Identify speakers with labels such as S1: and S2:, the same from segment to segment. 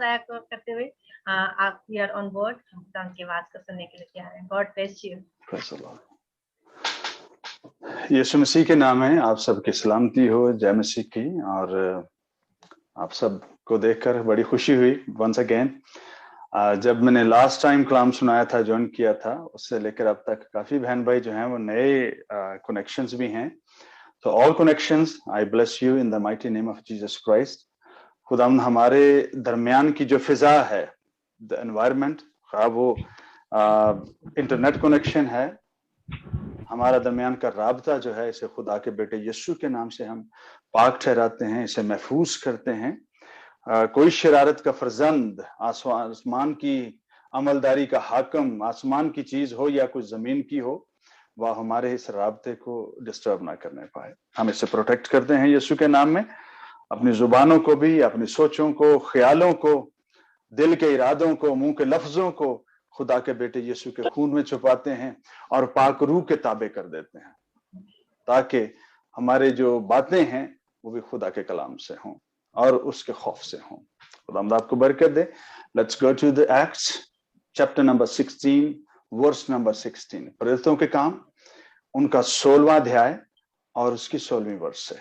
S1: आया करते हुए आप हियर ऑन बोर्ड हम की आवाज को सुनने के लिए तैयार हैं। God bless you.
S2: Yeshu Masih के नाम है आप सबकी सलामती हो, जय मसीह की। और आप सबको देखकर बड़ी खुशी हुई वंस अगेन। जब मैंने लास्ट टाइम कलाम सुनाया था, ज्वाइन किया था, उससे लेकर अब तक काफी बहन भाई जो हैं वो नए कनेक्शंस भी हैं। तो all connections, I bless you in the mighty name of Jesus Christ. खुदावंद हमारे दरमियान की जो फिजा है, द एनवायरनमेंट, खा वो इंटरनेट कनेक्शन है, हमारा दरमियान का राबता जो है, इसे खुदा के बेटे यीशु के नाम से हम पाक ठहराते हैं, इसे महफूज करते हैं। कोई शरारत का फर्जंद, आसमान की अमलदारी का हाकम, आसमान की चीज हो या कुछ जमीन की हो, वह हमारे इस राबते को डिस्टर्ब ना करने पाए। हम इसे प्रोटेक्ट करते हैं यीशु के नाम में। अपनी जुबानों को भी, अपनी सोचों को, ख्यालों को, दिल के इरादों को, मुंह के लफ्जों को खुदा के बेटे यीशु के खून में छुपाते हैं और पाक रूह के ताबे कर देते हैं, ताकि हमारे जो बातें हैं वो भी खुदा के कलाम से हों और उसके खौफ से हों। खुदा आपको बरकत दे। Let's go to the Acts chapter number 16 verse number 16। प्रेरितों के काम उनका 16वां अध्याय और उसकी 16वीं वर्स से।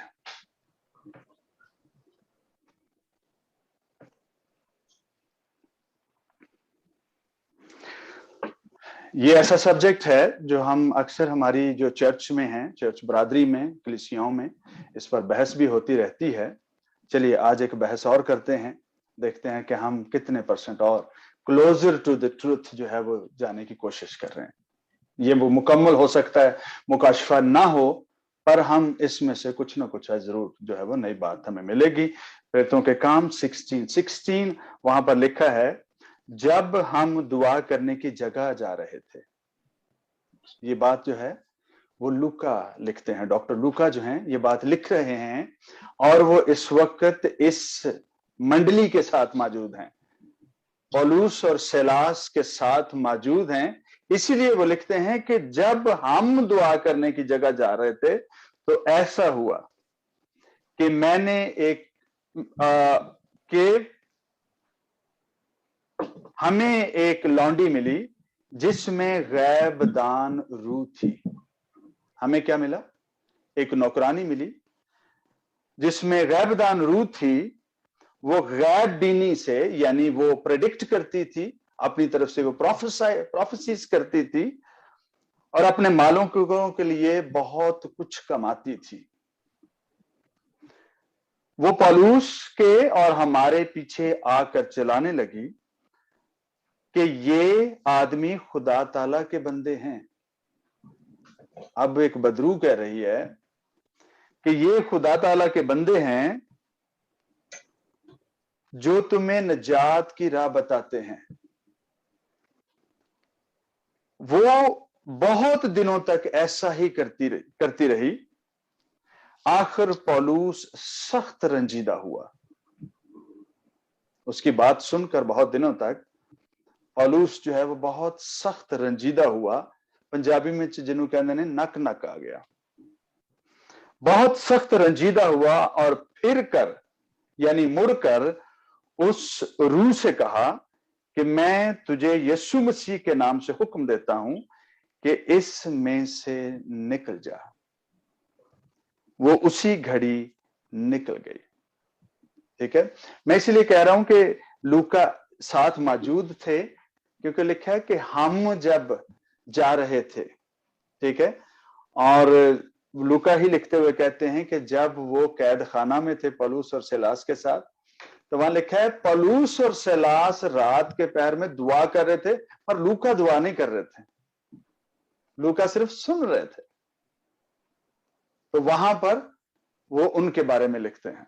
S2: ये ऐसा सब्जेक्ट है जो हम अक्सर हमारी जो चर्च में हैं, चर्च बरादरी में, कलीसियाओं में, इस पर बहस भी होती रहती है। चलिए आज एक बहस और करते हैं, देखते हैं कि हम कितने परसेंट और क्लोजर टू द ट्रूथ जो है वो जाने की कोशिश कर रहे हैं। ये वो मुकम्मल हो सकता है, मुकाशफा ना हो, पर हम इसमें से कुछ ना कुछ है जरूर जो है वो नई बात हमें मिलेगी। प्रेरितों के काम 16 वहां पर लिखा है, जब हम दुआ करने की जगह जा रहे थे। ये बात जो है वो लूका लिखते हैं, डॉक्टर लूका जो हैं ये बात लिख रहे हैं, और वो इस वक्त इस मंडली के साथ मौजूद हैं, पौलुस और सीलास के साथ मौजूद हैं। इसीलिए वो लिखते हैं कि जब हम दुआ करने की जगह जा रहे थे तो ऐसा हुआ कि मैंने हमें एक लौंडी मिली जिसमें गैबदान रूह थी। हमें क्या मिला? एक नौकरानी मिली जिसमें गैबदान रूह थी। वो गैब बीनी से, यानी वो प्रेडिक्ट करती थी, अपनी तरफ से वो प्रोफेसीज करती थी और अपने मालों के लिए बहुत कुछ कमाती थी। वो पौलुस के और हमारे पीछे आकर चलाने लगी कि ये आदमी खुदा ताला के बंदे हैं। अब एक बदरू कह रही है कि ये खुदा ताला के बंदे हैं जो तुम्हें नजात की राह बताते हैं। वो बहुत दिनों तक ऐसा ही करती रही। आखिर पौलुस सख्त रंजीदा हुआ। उसकी बात सुनकर बहुत दिनों तक पौलुस जो है वो बहुत सख्त रंजीदा हुआ। पंजाबी में जिन्हों कहते हैं नक नक आ गया। बहुत सख्त रंजीदा हुआ और फिर कर यानी मुड़कर उस रूह से कहा कि मैं तुझे यीशु मसीह के नाम से हुक्म देता हूं कि इस में से निकल जा। वो उसी घड़ी निकल गई। ठीक है, मैं इसलिए कह रहा हूं कि लूका साथ मौजूद थे, क्योंकि लिखा है कि हम जब जा रहे थे, ठीक है, और लूका ही लिखते हुए कहते हैं कि जब वो कैद खाना में थे पौलुस और सीलास के साथ, तो वहां लिखा है पौलुस और सीलास रात के पहर में दुआ कर रहे थे, पर लूका दुआ नहीं कर रहे थे, लूका सिर्फ सुन रहे थे। तो वहां पर वो उनके बारे में लिखते हैं।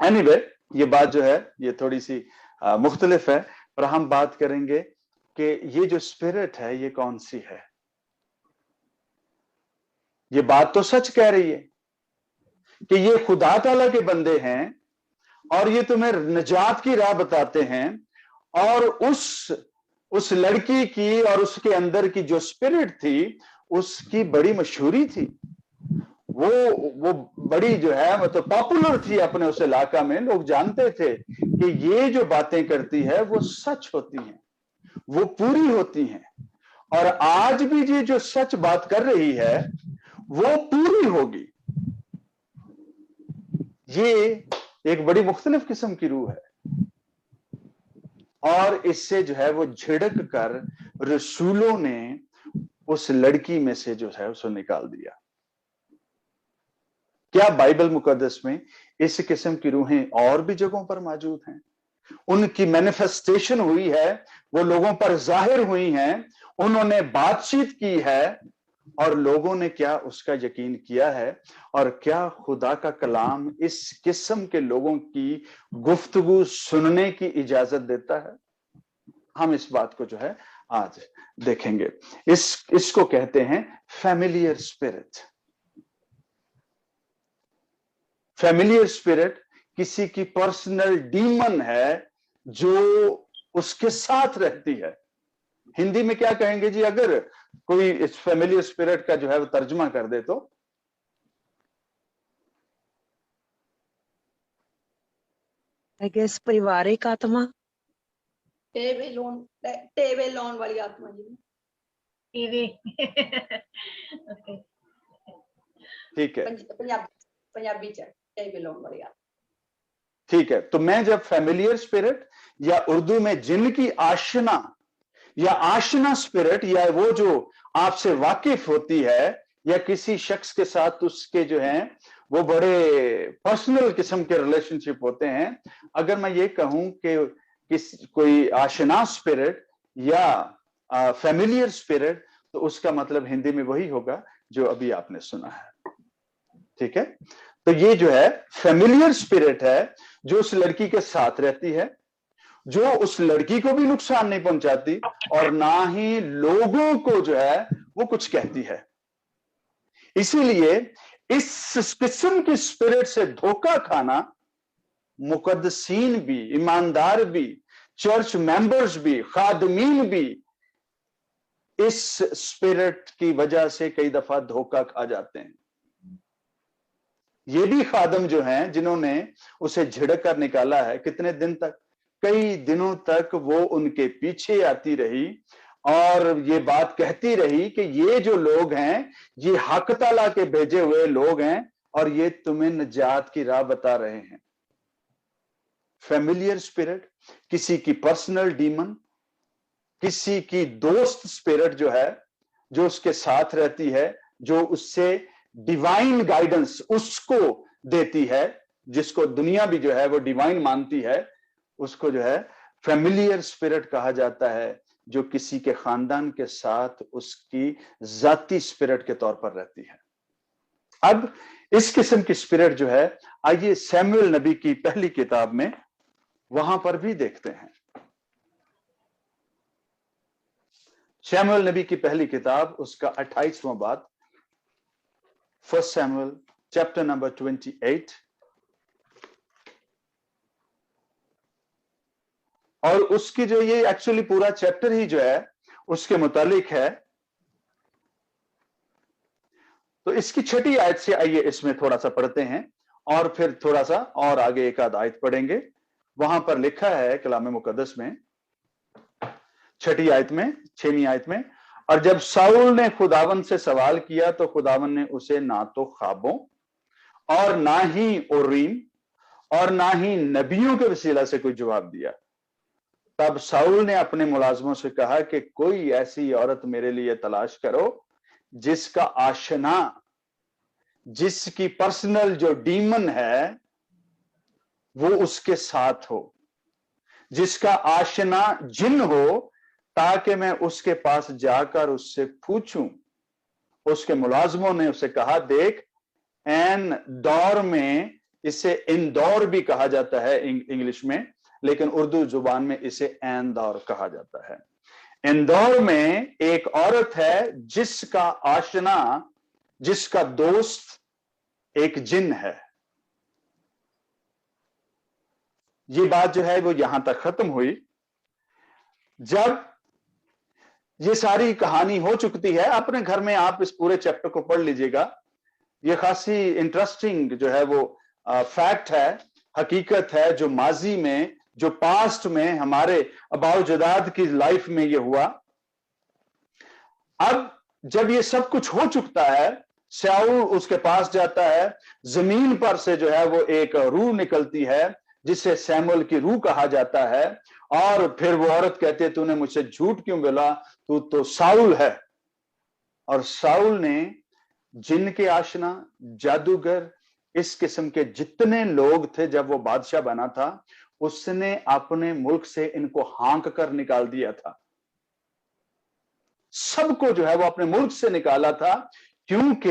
S2: एनीवे, ये बात जो है ये थोड़ी सी मुख्तलिफ है, पर हम बात करेंगे कि ये जो स्पिरिट है ये कौन सी है। ये बात तो सच कह रही है कि ये खुदा ताला के बंदे हैं और ये तुम्हें निजात की राह बताते हैं, और उस लड़की की और उसके अंदर की जो स्पिरिट थी उसकी बड़ी मशहूरी थी। वो बड़ी जो है मतलब पॉपुलर थी अपने उस इलाका में। लोग जानते थे कि ये जो बातें करती है वो सच होती हैं, वो पूरी होती हैं, और आज भी ये जो सच बात कर रही है वो पूरी होगी। ये एक बड़ी मुख्तलिफ किस्म की रूह है, और इससे जो है वो झिड़क कर रसूलों ने उस लड़की में से जो है उसे निकाल दिया। क्या बाइबल मुकद्दस में इस किस्म की रूहें और भी जगहों पर मौजूद हैं? उनकी मैनिफेस्टेशन हुई है, वो लोगों पर जाहिर हुई हैं, उन्होंने बातचीत की है, और लोगों ने क्या उसका यकीन किया है? और क्या खुदा का कलाम इस किस्म के लोगों की गुफ्तगू सुनने की इजाजत देता है? हम इस बात को जो है आज देखेंगे। इसको कहते हैं फैमिलियर स्पिरिट। फैमिलियर स्पिरिट किसी की पर्सनल डीमन है जो उसके साथ रहती है। हिंदी में क्या कहेंगे जी, अगर कोई इस फैमिलियर स्पिरिट का जो है वो तर्जुमा कर दे तो?
S3: आई गेस पारिवारिक आत्मा,
S4: टेबल लॉन वाली आत्मा जी।
S1: टीवी। ओके,
S2: ठीक है,
S4: पंजाबी च टेबल लॉन वाली आत्मा।
S2: ठीक है। तो मैं जब फैमिलियर स्पिरिट या उर्दू में जिन की आशना या आशना स्पिरिट, या वो जो आपसे वाकिफ होती है या किसी शख्स के साथ उसके जो हैं वो बड़े पर्सनल किस्म के रिलेशनशिप होते हैं, अगर मैं ये कहूं कि कोई आशना स्पिरिट या फैमिलियर स्पिरिट, तो उसका मतलब हिंदी में वही होगा जो अभी आपने सुना है। ठीक है, तो ये जो है फैमिलियर स्पिरिट है जो उस लड़की के साथ रहती है, जो उस लड़की को भी नुकसान नहीं पहुंचाती और ना ही लोगों को जो है वो कुछ कहती है। इसीलिए इस किस्म की स्पिरिट से धोखा खाना मुकद्दसीन भी, ईमानदार भी, चर्च मेंबर्स भी, खादमीन भी इस स्पिरिट की वजह से कई दफा धोखा खा जाते हैं। ये भी खादम जो हैं जिन्होंने उसे झिड़क कर निकाला है, कितने दिन तक, कई दिनों तक वो उनके पीछे आती रही और ये बात कहती रही कि ये जो लोग हैं ये हक ताला के भेजे हुए लोग हैं और ये तुम्हें निजात की राह बता रहे हैं। फैमिलियर स्पिरिट, किसी की पर्सनल डीमन, किसी की दोस्त स्पिरिट जो है, जो उसके साथ रहती है, जो उससे डिवाइन गाइडेंस उसको देती है, जिसको दुनिया भी जो है वो डिवाइन मानती है, उसको जो है फैमिलियर स्पिरिट कहा जाता है, जो किसी के खानदान के साथ उसकी जाती स्पिरिट के तौर पर रहती है। अब इस किस्म की स्पिरिट जो है, आइए सैमुएल नबी की पहली किताब में वहां पर भी देखते हैं। सैमुएल नबी की पहली किताब, उसका 28वां बाब, 1 सैमुएल चैप्टर नंबर 28, और उसकी जो ये एक्चुअली पूरा चैप्टर ही जो है उसके मुतालिक है। तो इसकी 6ठी आयत से आइए इसमें थोड़ा सा पढ़ते हैं और फिर थोड़ा सा और आगे एक आध आयत पढ़ेंगे। वहां पर लिखा है कलाम मुकद्दस में 6ठी आयत में, 6वीं आयत में, और जब साउल ने खुदावन से सवाल किया तो खुदावन ने उसे ना तो ख्वाबों और ना ही उरीम और ना ही नबियों के वसीला से कोई जवाब दिया। तब साउल ने अपने मुलाजमों से कहा कि कोई ऐसी औरत मेरे लिए तलाश करो जिसका आशना, जिसकी पर्सनल जो डीमन है वो उसके साथ हो, जिसका आशना जिन हो, ताकि मैं उसके पास जाकर उससे पूछूं। उसके मुलाजमों ने उसे कहा, देख एन दौर में, इसे इंदौर भी कहा जाता है इंग्लिश में, लेकिन उर्दू जुबान में इसे एन दौर कहा जाता है। इंदौर में एक औरत है जिसका आशना, जिसका दोस्त एक जिन है। ये बात जो है वो यहां तक खत्म हुई। जब ये सारी कहानी हो चुकी है, अपने घर में आप इस पूरे चैप्टर को पढ़ लीजिएगा। ये खासी इंटरेस्टिंग जो है वो फैक्ट है, हकीकत है, जो माजी में जो पास्ट में हमारे अबाउजदाद की लाइफ में ये हुआ। अब जब ये सब कुछ हो चुकता है, शाऊल उसके पास जाता है, जमीन पर से जो है वो एक रूह निकलती है जिसे सैमुअल की रूह कहा जाता है, और फिर वो औरत कहती है तूने मुझसे झूठ क्यों बोला, तू तो शाऊल है। और शाऊल ने जिनके आशना, जादूगर, इस किस्म के जितने लोग थे जब वो बादशाह बना था, उसने अपने मुल्क से इनको हाँक कर निकाल दिया था। सबको जो है वो अपने मुल्क से निकाला था, क्योंकि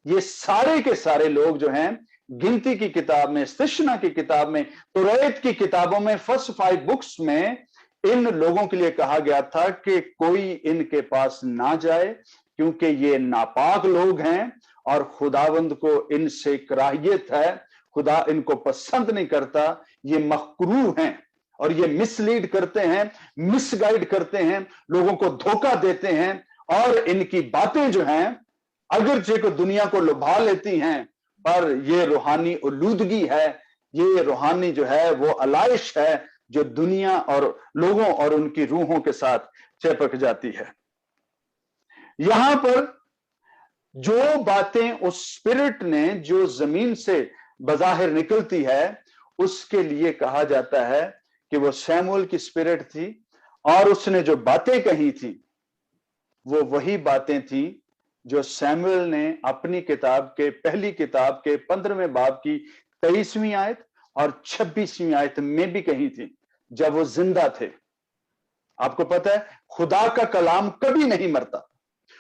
S2: ये सारे के सारे लोग जो हैं, गिनती की किताब में, इस्तिश्ना की किताब में, तौरात की किताबों में, फर्स्ट 5 बुक्स में इन लोगों के लिए कहा गया था कि कोई इनके पास ना जाए, क्योंकि ये नापाक लोग हैं और खुदावंद को इनसे कराहियत है, खुदा इनको पसंद नहीं करता, ये मकरूह हैं और ये मिसलीड करते हैं, मिसगाइड करते हैं, लोगों को धोखा देते हैं, और इनकी बातें जो हैं अगरचे को दुनिया को लुभा लेती हैं, पर ये रूहानी उलूदगी है, ये रूहानी जो है वो अलाइश है जो दुनिया और लोगों और उनकी रूहों के साथ चिपक जाती है। यहां पर जो बातें उस स्पिरिट ने जो जमीन से बज़ाहिर निकलती है, उसके लिए कहा जाता है कि वो सैमुअल की स्पिरिट थी, और उसने जो बातें कही थी वो वही बातें थी जो सैमुअल ने अपनी किताब के, पहली किताब के 15वें बाब की 23वीं आयत और 26वीं आयत में भी कही थी जब वो जिंदा थे। आपको पता है खुदा का कलाम कभी नहीं मरता,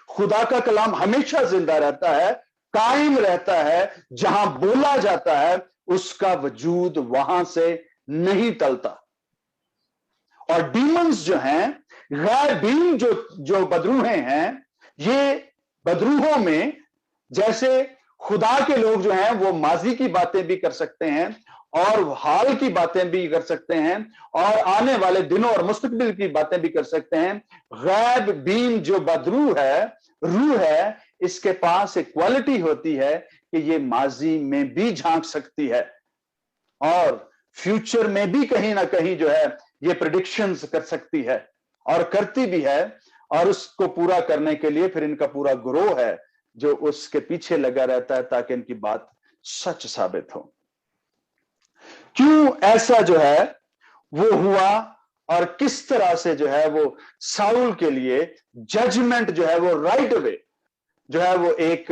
S2: खुदा का कलाम हमेशा जिंदा रहता है, कायम रहता है, जहां बोला जाता है उसका वजूद वहां से नहीं टलता। और डीमंस जो हैं, गैबीन जो बदरूहें हैं, ये बदरूहों में जैसे खुदा के लोग जो हैं वो माजी की बातें भी कर सकते हैं और हाल की बातें भी कर सकते हैं और आने वाले दिनों और मुस्तकबिल की बातें भी कर सकते हैं। गैब बीन जो बदरूह है, रूह है, इसके पास एक क्वालिटी होती है कि ये माजी में भी झांक सकती है और फ्यूचर में भी कहीं ना कहीं जो है ये प्रेडिक्शंस कर सकती है और करती भी है, और उसको पूरा करने के लिए फिर इनका पूरा ग्रोह है जो उसके पीछे लगा रहता है ताकि इनकी बात सच साबित हो। क्यों ऐसा जो है वो हुआ और किस तरह से जो है वो साउल के लिए जजमेंट जो है वो राइट वे जो है वो एक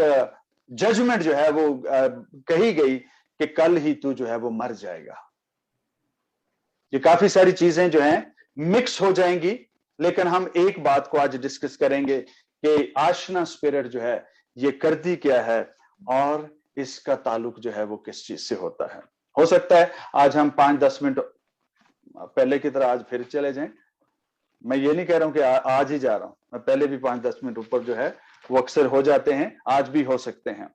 S2: जजमेंट जो है वो कही गई कि कल ही तू जो है वो मर जाएगा। ये काफी सारी चीजें जो हैं मिक्स हो जाएंगी, लेकिन हम एक बात को आज डिस्कस करेंगे कि आशना स्पिरिट जो है ये करती क्या है और इसका ताल्लुक जो है वो किस चीज से होता है। हो सकता है आज हम 5-10 मिनट पहले की तरह आज फिर चले जाएं। मैं ये नहीं कह रहा हूं कि आज ही जा रहा हूं, मैं पहले भी 5-10 मिनट ऊपर जो है वो अक्सर हो जाते हैं, आज भी हो सकते हैं।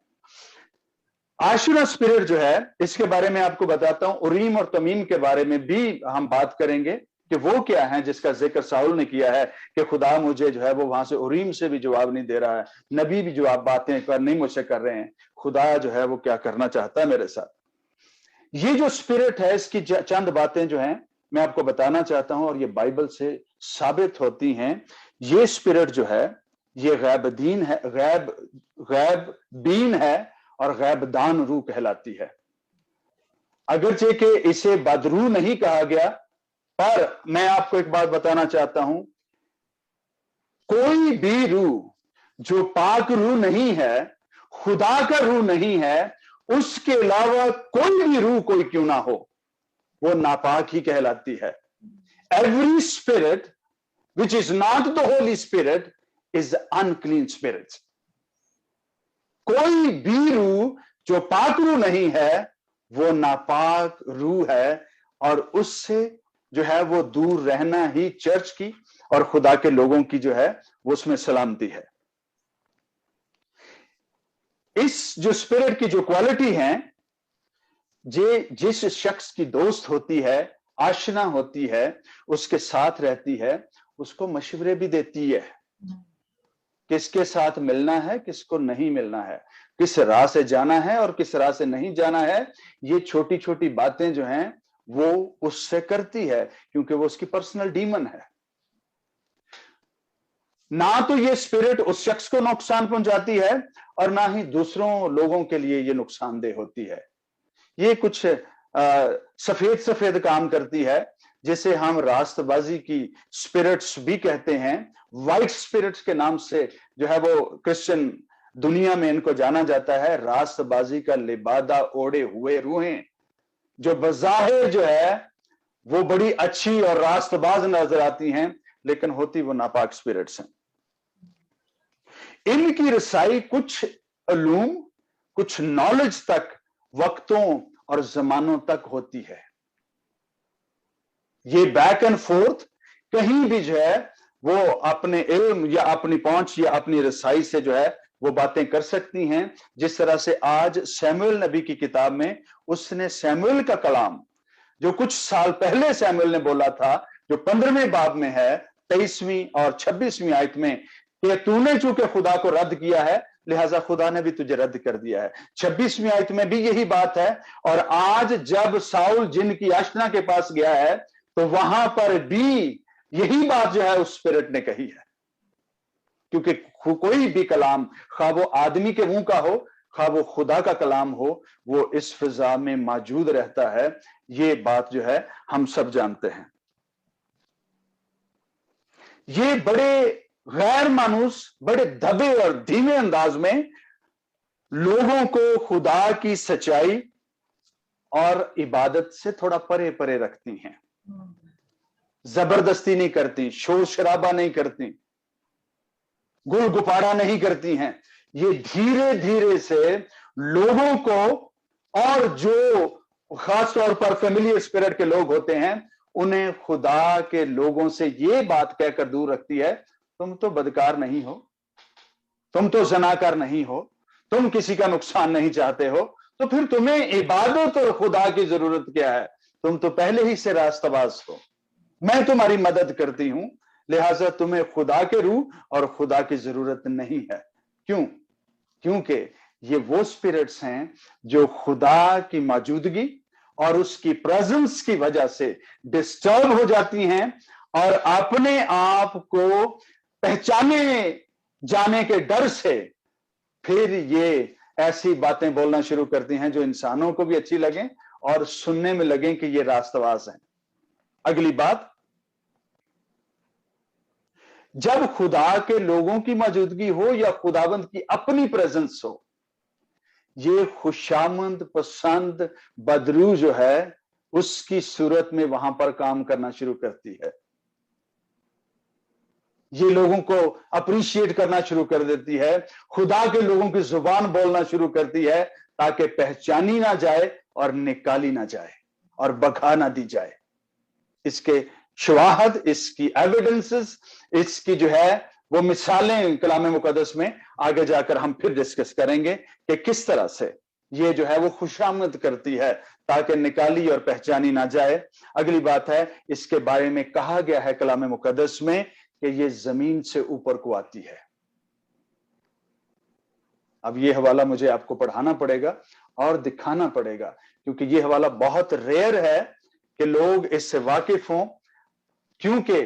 S2: आशना स्पिरिट जो है इसके बारे में आपको बताता हूं, उरीम और तमीम के बारे में भी हम बात करेंगे कि वो क्या है जिसका जिक्र साउल ने किया है कि खुदा मुझे जो है वो वहां से उरीम से भी जवाब नहीं दे रहा है, नबी भी जवाब बातें कर नहीं मुझसे कर रहे हैं, खुदा जो है वो क्या करना चाहता है मेरे साथ। ये जो स्पिरिट है इसकी चंद बातें जो हैं मैं आपको बताना चाहता हूं और ये बाइबल से साबित होती हैं। ये स्पिरिट जो है ये गैबदीन है, गैब बीन है और गैबदान रूह कहलाती है। अगरचे कि इसे बदरूह नहीं कहा गया, पर मैं आपको एक बात बताना चाहता हूं, कोई भी रूह जो पाक रूह नहीं है, खुदा का रूह नहीं है, उसके अलावा कोई भी रूह कोई क्यों ना हो वो नापाक ही कहलाती है। Every spirit which is not the Holi spirit is unclean spirit. कोई भी रूह जो पाक रूह नहीं है वो नापाक रूह है और उससे जो है वो दूर रहना ही चर्च की और खुदा के लोगों की जो है वो उसमें सलामती है। इस जो स्पिरिट की जो क्वालिटी है, जिस शख्स की दोस्त होती है, आशना होती है, उसके साथ रहती है, उसको मशवरे भी देती है किसके साथ मिलना है, किसको नहीं मिलना है, किस राह से जाना है और किस राह से नहीं जाना है। ये छोटी छोटी बातें जो हैं वो उससे करती है, क्योंकि वो उसकी पर्सनल डीमन है। ना तो ये स्पिरिट उस शख्स को नुकसान पहुंचाती है और ना ही दूसरों लोगों के लिए ये नुकसानदेह होती है। ये कुछ सफेद सफेद काम करती है, जिसे हम रास्तबाजी की स्पिरिट्स भी कहते हैं। वाइट स्पिरिट्स के नाम से जो है वो क्रिश्चियन दुनिया में इनको जाना जाता है। रास्तबाजी का लिबादा ओढ़े हुए रूहें, जो बज़ाहिर जो है वो बड़ी अच्छी और रास्तबाज नजर आती हैं, लेकिन होती वो नापाक स्पिरिट्स हैं। इनकी रसाई कुछ उलूम, कुछ नॉलेज तक, वक्तों और जमानों तक होती है। ये बैक एंड फोर्थ कहीं भी जो है वो अपने इल्म या अपनी पहुंच या अपनी रसाई से जो है वो बातें कर सकती हैं। जिस तरह से आज सैमुएल नबी की किताब में उसने सैमुएल का कलाम, जो कुछ साल पहले सैमुएल ने बोला था, जो 15वें बाब में है 23वीं और 26वीं आयत में, कि तूने चूंकि खुदा को रद्द किया है लिहाजा खुदा ने भी तुझे रद्द कर दिया है। 26वीं आयत में भी यही बात है। और आज जब साउल जिन की याचना के पास गया है तो वहां पर भी यही बात जो है उस स्पिरिट ने कही है। क्योंकि कोई भी कलाम, खा वो आदमी के मुंह का हो, खा वो खुदा का कलाम हो, वो इस फिजा में मौजूद रहता है। ये बात जो है हम सब जानते हैं। ये बड़े गैर मानूस, बड़े दबे और धीमे अंदाज में लोगों को खुदा की सच्चाई और इबादत से थोड़ा परे परे रखती हैं। जबरदस्ती नहीं करती, शोर शराबा नहीं करती, गुल गुपाड़ा नहीं करती हैं। ये धीरे धीरे से लोगों को, और जो खास तौर पर फेमिलियर स्पिरिट के लोग होते हैं, उन्हें खुदा के लोगों से ये बात कहकर दूर रखती है, तुम तो बदकार नहीं हो, तुम तो ज़नाकार नहीं हो, तुम किसी का नुकसान नहीं चाहते हो, तो फिर तुम्हें इबादत और खुदा की जरूरत क्या है? तुम तो पहले ही से रास्तबाज हो, मैं तुम्हारी मदद करती हूं, लिहाजा तुम्हें खुदा के रूह और खुदा की जरूरत नहीं है। क्यों? क्योंकि ये वो स्पिरिट्स हैं जो खुदा की मौजूदगी और उसकी प्रेजेंस की वजह से डिस्टर्ब हो जाती हैं और अपने आप को पहचाने जाने के डर से फिर ये ऐसी बातें बोलना शुरू करती हैं जो इंसानों को भी अच्छी लगें और सुनने में लगे कि ये रास्तबाज हैं। अगली बात, जब खुदा के लोगों की मौजूदगी हो या खुदावंद की अपनी प्रेजेंस हो, ये खुशामंद पसंद बदरू जो है उसकी सूरत में वहां पर काम करना शुरू करती है। ये लोगों को अप्रिशिएट करना शुरू कर देती है, खुदा के लोगों की जुबान बोलना शुरू करती है, ताकि पहचानी ना जाए और निकाली ना जाए और बखा ना दी जाए। इसके शवाहद, इसकी एविडेंसेस, इसकी जो है वो मिसालें कलाम मुकद्दस में आगे जाकर हम फिर डिस्कस करेंगे कि किस तरह से ये जो है वो खुशामद करती है ताकि निकाली और पहचानी ना जाए। अगली बात है, इसके बारे में कहा गया है कलाम मुकद्दस में कि ये जमीन से ऊपर को आती है। अब ये हवाला मुझे आपको पढ़ाना पड़ेगा और दिखाना पड़ेगा, क्योंकि ये हवाला बहुत रेयर है कि लोग इससे वाकिफ हों। क्योंकि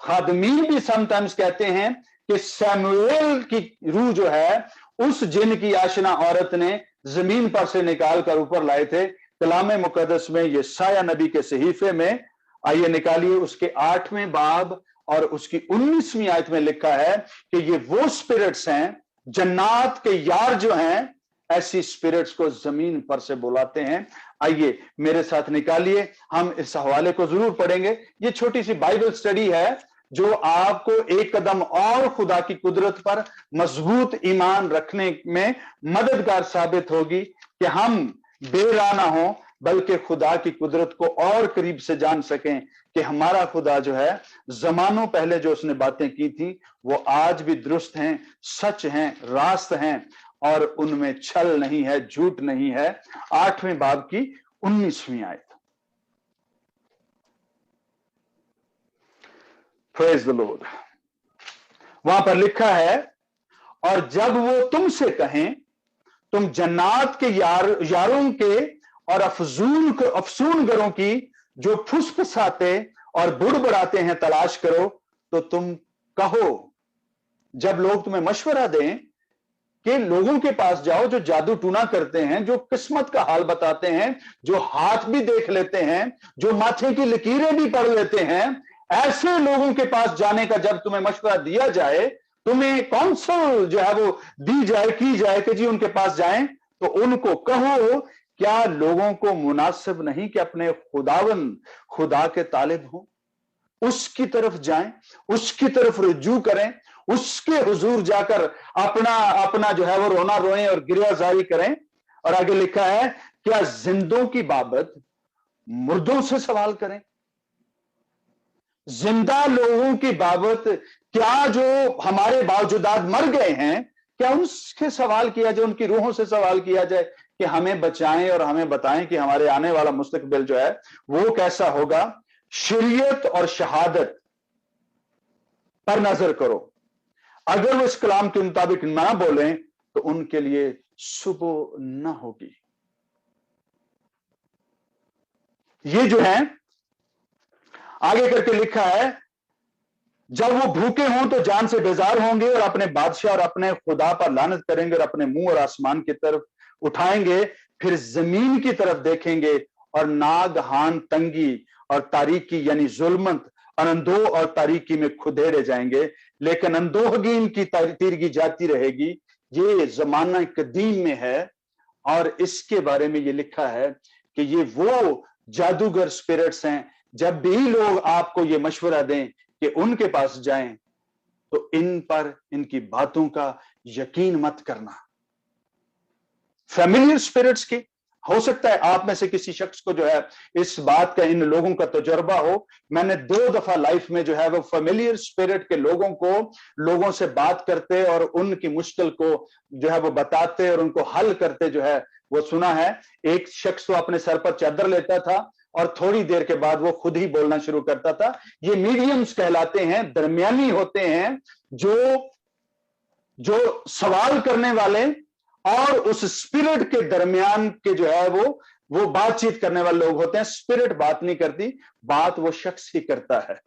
S2: खादमीन भी समटाइम्स कहते हैं कि सैमुएल की रूह जो है उस जिन की आशना औरत ने जमीन पर से निकाल कर ऊपर लाए थे। कलाम मुकद्दस में यशायाह नबी के सहीफे में, आइए निकालिए, उसके 8वें बाब और उसकी 19वीं आयत में लिखा है कि ये वो स्पिरिट्स हैं, जन्नात के यार जो हैं, ऐसी स्पिरिट्स को जमीन पर से बुलाते हैं। आइए मेरे साथ निकालिए, हम इस हवाले को जरूर पढ़ेंगे। ये छोटी सी बाइबल स्टडी है जो आपको एक कदम और खुदा की कुदरत पर मजबूत ईमान रखने में मददगार साबित होगी कि हम बेराह ना हो, बल्कि खुदा की कुदरत को और करीब से जान सकें कि हमारा खुदा जो है जमानों पहले जो उसने बातें की थी वो आज भी दुरुस्त हैं, सच हैं, रास्त हैं और उनमें छल नहीं है, झूठ नहीं है। 8वें बाब की 19वीं आयत। Praise the Lord. वहां पर लिखा है, और जब वो तुमसे कहें तुम जन्नात के यारों के और अफसून गरों की जो फुसफुसाते और बुड़बुड़ाते हैं तलाश करो, तो तुम कहो। जब लोग तुम्हें मशवरा दें कि लोगों के पास जाओ जो जादू टूना करते हैं, जो किस्मत का हाल बताते हैं, जो हाथ भी देख लेते हैं, जो माथे की लकीरें भी पढ़ लेते हैं, ऐसे लोगों के पास जाने का जब तुम्हें मशवरा दिया जाए, तुम्हें काउंसिल जो है वो दी जाए, की जाए कि जी उनके पास जाएं, तो उनको कहो, क्या लोगों को मुनासिब नहीं कि अपने खुदा के तालिब हो, उसकी तरफ जाएं, उसकी तरफ रुजू करें, उसके हुजूर जाकर अपना जो है वो रोना रोएं और गिरियाजारी करें। और आगे लिखा है, क्या जिंदों की बाबत मुर्दों से सवाल करें। जिंदा लोगों की बाबत क्या जो हमारे बावजूदात मर गए हैं, क्या उनसे सवाल किया जाए, उनकी रूहों से सवाल किया जाए कि हमें बचाएं और हमें बताएं कि हमारे आने वाला मुस्तकबिल जो है वो कैसा होगा। शरीयत और शहादत पर नजर करो, अगर वो इस कलाम के मुताबिक ना बोलें तो उनके लिए सुबह ना होगी। ये जो है आगे करके लिखा है, जब वो भूखे हों तो जान से बेजार होंगे और अपने बादशाह और अपने खुदा पर लानत करेंगे और अपने मुंह और आसमान की तरफ उठाएंगे, फिर जमीन की तरफ देखेंगे और नागहान तंगी और तारीकी यानी जुल्मत और अंधोह और तारीकी में खुदेरे जाएंगे, लेकिन अंधोहगीन की तीरगी जाती रहेगी। ये जमाना कदीम में है और इसके बारे में ये लिखा है कि ये वो जादूगर स्पिरिट्स हैं। जब भी लोग आपको ये मशवरा दें कि उनके पास जाएं, तो इन पर, इनकी बातों का यकीन मत करना। फैमिलियर स्पिरिट्स की, हो सकता है आप में से किसी शख्स को जो है इस बात का, इन लोगों का तजुर्बा हो। मैंने 2 दफा लाइफ में जो है वो फैमिलियर स्पिरिट के लोगों से बात करते और उनकी मुश्किल को जो है वो बताते और उनको हल करते जो है वो सुना है। एक शख्स तो अपने सर पर चादर लेता था और थोड़ी देर के बाद वो खुद ही बोलना शुरू करता था। ये मीडियम्स कहलाते हैं, दरमियानी होते हैं, जो सवाल करने वाले और उस स्पिरिट के दरमियान के जो है वो बातचीत करने वाले लोग होते हैं। स्पिरिट बात नहीं करती, बात वो शख्स ही करता है।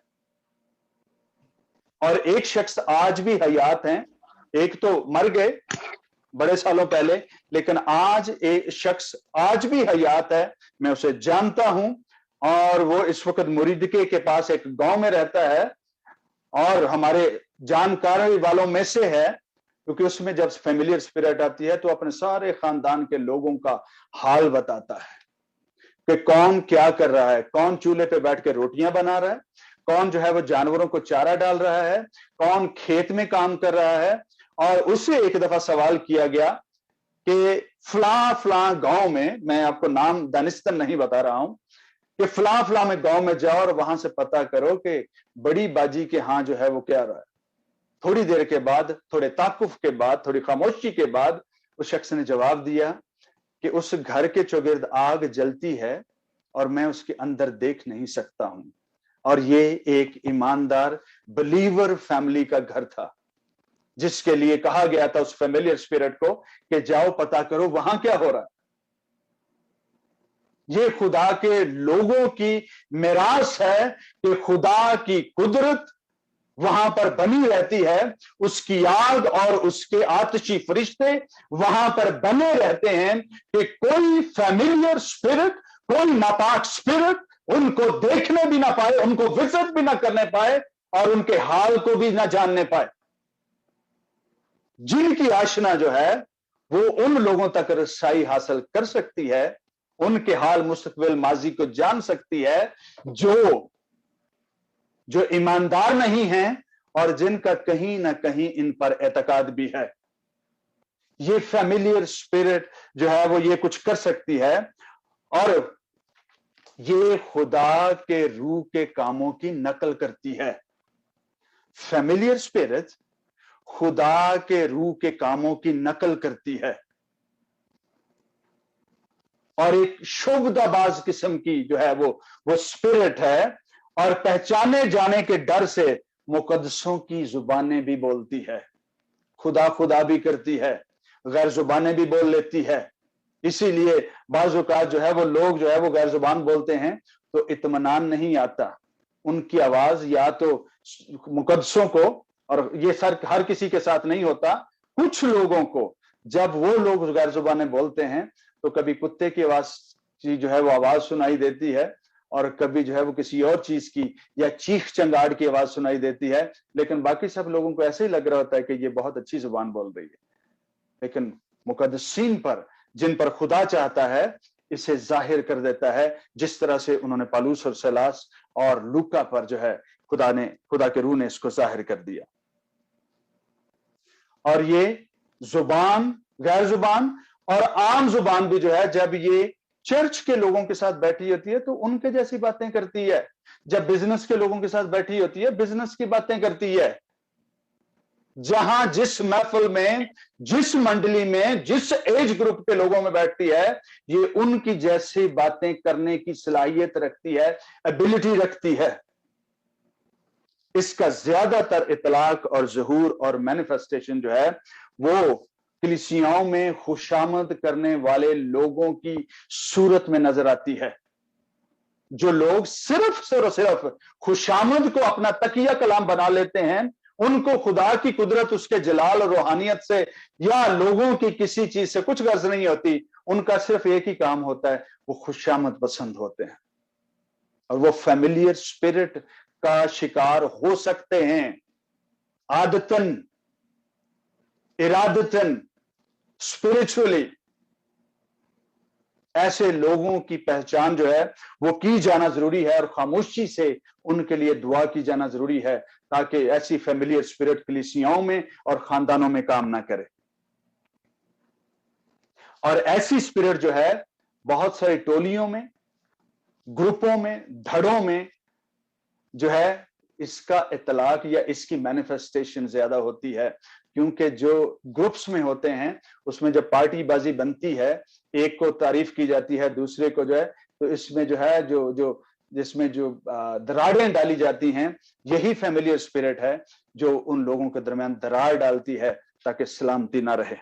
S2: और एक शख्स आज भी हयात हैं, एक तो मर गए बड़े सालों पहले, लेकिन आज एक शख्स आज भी हयात है, मैं उसे जानता हूं और वो इस वक्त मुरीदके के पास एक गांव में रहता है और हमारे जानकारी वालों में से है, क्योंकि उसमें जब फैमिलियर स्पिरिट आती है तो अपने सारे खानदान के लोगों का हाल बताता है कि कौन क्या कर रहा है, कौन चूल्हे पे बैठ के रोटियां बना रहा है, कौन जो है वो जानवरों को चारा डाल रहा है, कौन खेत में काम कर रहा है। और उससे एक दफा सवाल किया गया कि फला गांव में, मैं आपको नाम दानिस्तन नहीं बता रहा हूं, कि फला में गांव में जाओ और वहां से पता करो कि बड़ी बाजी के हां जो है वो क्या रहा है। थोड़ी देर के बाद, थोड़े ताकुफ के बाद, थोड़ी खामोशी के बाद उस शख्स ने जवाब दिया कि उस घर के चौगिर्द आग जलती है और मैं उसके अंदर देख नहीं सकता हूं। और ये एक ईमानदार बिलीवर फैमिली का घर था, जिसके लिए कहा गया था उस फैमिलियर स्पिरिट को कि जाओ पता करो वहां क्या हो रहा है। ये खुदा के लोगों की मिरास है कि खुदा की कुदरत वहां पर बनी रहती है, उसकी आग और उसके आतिशी फरिश्ते वहां पर बने रहते हैं कि कोई फैमिलियर स्पिरिट, कोई नापाक स्पिरिट उनको देखने भी ना पाए, उनको विजिट भी ना करने पाए और उनके हाल को भी ना जानने पाए। जिनकी आशना जो है वो उन लोगों तक रसाई हासिल कर सकती है, उनके हाल मुस्तकबिल माजी को जान सकती है, जो ईमानदार नहीं हैं और जिनका कहीं ना कहीं इन पर एतकाद भी है। ये फैमिलियर स्पिरिट जो है वो ये कुछ कर सकती है और ये खुदा के रूह के कामों की नकल करती है। फैमिलियर स्पिरिट खुदा के रूह के कामों की नकल करती है और एक शुभदाबाज किस्म की जो है वो स्पिरिट है और पहचाने जाने के डर से मुकद्दसों की जुबानें भी बोलती है, खुदा भी करती है, गैर जुबानें भी बोल लेती है। इसीलिए बाज़ औक़ात जो है वो लोग जो है वो गैर जुबान बोलते हैं تو इत्मीनान नहीं आता। उनकी आवाज या तो मुकद्दसों को, और ये सर हर किसी के साथ नहीं होता, कुछ लोगों को जब वो लोग गैर जुबानें बोलते हैं तो कभी कुत्ते की आवाज की जो है वो आवाज सुनाई देती है, और कभी जो है वो किसी और चीज की या चीख चंगाड़ की आवाज सुनाई देती है, लेकिन बाकी सब लोगों को ऐसे ही लग रहा होता है कि ये बहुत अच्छी जुबान बोल रही है। लेकिन मुकद्दसीन पर, जिन पर खुदा चाहता है, इसे जाहिर कर देता है, जिस तरह से उन्होंने पालूस और सलास और लूका पर जो है खुदा के रूह ने इसको जाहिर कर दिया। और ये जुबान, गैर जुबान और आम जुबान भी जो है, जब ये चर्च के लोगों के साथ बैठी होती है तो उनके जैसी बातें करती है, जब बिजनेस के लोगों के साथ बैठी होती है बिजनेस की बातें करती है। जहां जिस महफिल में, जिस मंडली में, जिस एज ग्रुप के लोगों में बैठती है, ये उनकी जैसी बातें करने की सलाहियत रखती है, एबिलिटी रखती है। इसका ज्यादातर इतलाक और ज़हूर और मैनिफेस्टेशन जो है वो कलीसियाओं में खुशामद करने वाले लोगों की सूरत में नजर आती है। जो लोग सिर्फ खुशामद को अपना तकिया कलाम बना लेते हैं, उनको खुदा की कुदरत, उसके जलाल और रूहानियत से या लोगों की किसी चीज से कुछ गर्ज नहीं होती। उनका सिर्फ एक ही काम होता है, वो खुशामद पसंद होते हैं और वो फैमिलियर स्पिरिट का शिकार हो सकते हैं, आदतन, इरादतन, स्पिरिचुअली। ऐसे लोगों की पहचान जो है वो की जाना जरूरी है और खामोशी से उनके लिए दुआ की जाना जरूरी है, ताकि ऐसी फैमिलियर स्पिरिट कलीसियाओं में और खानदानों में काम ना करे। और ऐसी स्पिरिट जो है बहुत सारी टोलियों में, ग्रुपों में, धड़ों में जो है इसका इतलाक या इसकी मैनिफेस्टेशन ज्यादा होती है, क्योंकि जो ग्रुप्स में होते हैं उसमें जब पार्टी बाजी बनती है, एक को तारीफ की जाती है, दूसरे को जो है, तो इसमें जो है जिसमें जो दरारें डाली जाती हैं, यही फैमिलियर स्पिरिट है जो उन लोगों के दरमियान दरार डालती है ताकि सलामती ना रहे।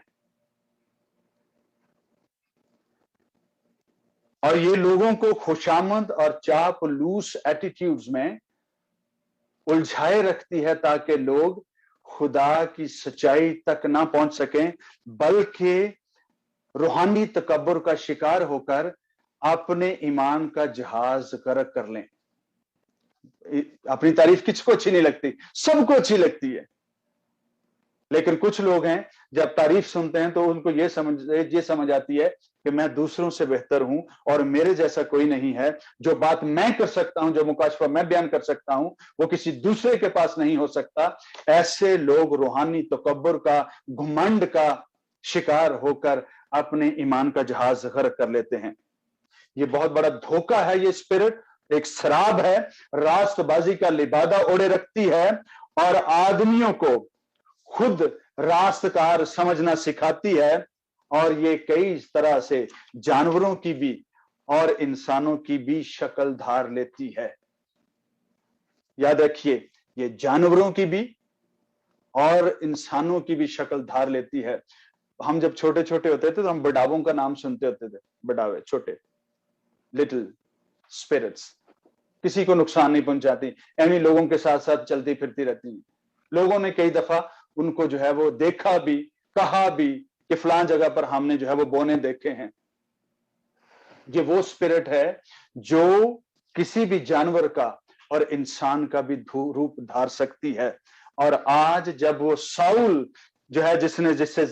S2: और ये लोगों को खुशामद और चापलूस एटीट्यूड्स में उलझाए रखती है ताकि लोग खुदा की सच्चाई तक ना पहुंच सकें, बल्कि रूहानी तकब्बुर का शिकार होकर अपने ईमान का जहाज गर्क कर लें। अपनी तारीफ किसको अच्छी नहीं लगती? सबको अच्छी लगती है। लेकिन कुछ लोग हैं जब तारीफ सुनते हैं तो उनको ये समझ आती है कि मैं दूसरों से बेहतर हूं और मेरे जैसा कोई नहीं है। जो बात मैं कर सकता हूं, जो मुकाशफा मैं बयान कर सकता हूं, वो किसी दूसरे के पास नहीं हो सकता। ऐसे लोग रूहानी तकब्बुर का, घमंड का शिकार होकर अपने ईमान का जहाज गर्क कर लेते हैं। ये बहुत बड़ा धोखा है। ये स्पिरिट एक शराब है, रास्तबाजी का लिबादा ओढ़े रखती है और आदमियों को खुद रास्तकार समझना सिखाती है, और ये कई तरह से जानवरों की भी और इंसानों की भी शक्ल धार लेती है। याद रखिए, ये जानवरों की भी और इंसानों की भी शक्ल धार लेती है। हम जब छोटे छोटे होते थे तो हम बड़ावों का नाम सुनते होते थे, बड़ावे, छोटे, लिटिल स्पिरिट्स, किसी को नुकसान नहीं पहुंचाती, ऐनी लोगों के साथ साथ चलती फिरती रहती हैं। लोगों ने कई दफा उनको जो है वो देखा भी, कहा भी कि फलां जगह पर हमने जो है वो बोने देखे हैं। ये वो स्पिरिट है जो किसी भी जानवर का और इंसान का भी रूप धार सकती है। और आज जब वो साउल जो है जिससे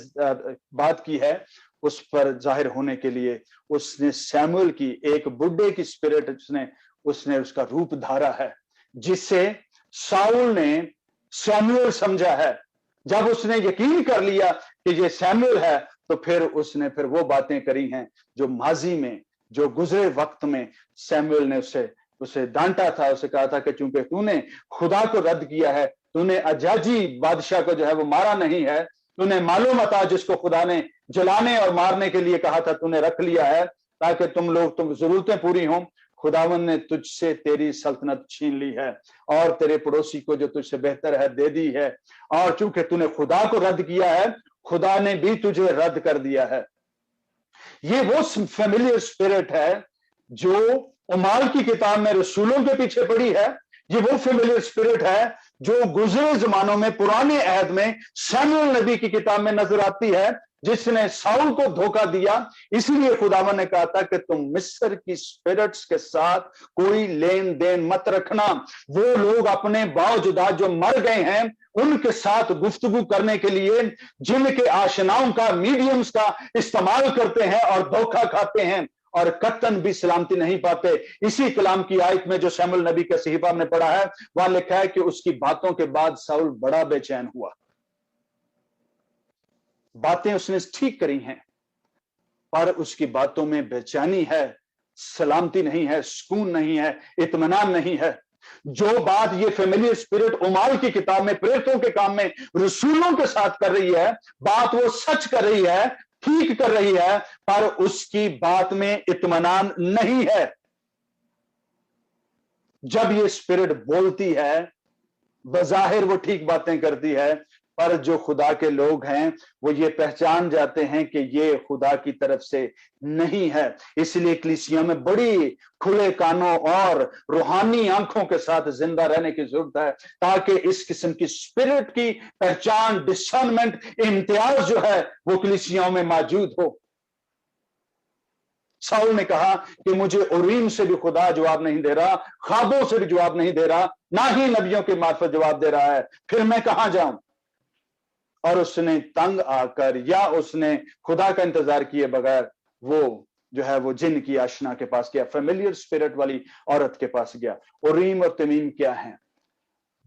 S2: बात की है, उस पर जाहिर होने के लिए उसने सैमुअल की, एक बुढ़े की स्पिरिट उसने उसका रूप धारा है, जिसे साउल ने सैमुअल समझा है। जब उसने यकीन कर लिया कि ये सैमुअल है, तो फिर उसने वो बातें करी हैं जो माजी में, जो गुजरे वक्त में सैमुअल ने उसे डांटा था। उसे कहा था कि चूंकि तूने खुदा को रद्द किया है, तूने अजाजी बादशाह को जो है वो मारा नहीं है, तूने मालूम था जिसको खुदा ने जलाने और मारने के लिए कहा था, तूने रख लिया है ताकि तुम जरूरतें पूरी हों। खुदावन ने तुझसे तेरी सल्तनत छीन ली है और तेरे पड़ोसी को जो तुझसे बेहतर है दे दी है, और चूंकि तूने खुदा को रद्द किया है, खुदा ने भी तुझे रद्द कर दिया है। ये वो फैमिलियर स्पिरिट है जो उमाल की किताब में रसूलों के पीछे पड़ी है, ये वो फेमिलियर स्पिरिट है जो गुजरे जमानों में पुराने अहद में शमूएल नबी की किताब में नजर आती है, जिसने साउल को धोखा दिया। इसीलिए खुदावन ने कहा था कि तुम मिस्र की स्पिरिट्स के साथ कोई लेन देन मत रखना। वो लोग अपने बावजूद जो मर गए हैं उनके साथ गुफ्तगू करने के लिए जिनके आशनाओं का, मीडियम्स का इस्तेमाल करते हैं और धोखा खाते हैं और कतन भी सलामती नहीं पाते। इसी कलाम की आयत में जो शमूएल नबी के सहीफा में पढ़ा है, वहां लिखा है कि उसकी बातों के बाद साउल बड़ा बेचैन हुआ। बातें उसने ठीक करी हैं, पर उसकी बातों में बेचैनी है, सलामती नहीं है, सुकून नहीं है, इत्मीनान नहीं है। जो बात ये फेमिलियर स्पिरिट उमाल की किताब में, प्रेरितों के काम में रसूलों के साथ कर रही है, बात वो सच कर रही है, ठीक कर रही है, पर उसकी बात में इत्मीनान नहीं है। जब ये स्पिरिट बोलती है, बज़ाहिर वो ठीक बातें करती है, पर जो खुदा के लोग हैं वो ये पहचान जाते हैं कि ये खुदा की तरफ से नहीं है। इसलिए कलीसिया में बड़ी खुले कानों और रूहानी आंखों के साथ जिंदा रहने की जरूरत है, ताकि इस किस्म की स्पिरिट की पहचान, डिसर्नमेंट, इम्तियाज जो है वो कलीसियाओं में मौजूद हो। साउल ने कहा कि मुझे उरीम से भी खुदा जवाब नहीं दे रहा, ख्वाबों से भी जवाब नहीं दे रहा, ना ही नबियों के मार्फत जवाब दे रहा है, फिर मैं कहां जाऊं। और उसने तंग आकर या उसने खुदा का इंतजार किए बगैर वो जो है वो जिन की आशना के पास गया, फेमिलियर स्पिरिट वाली औरत के पास गया। उरीम और तमीम क्या है?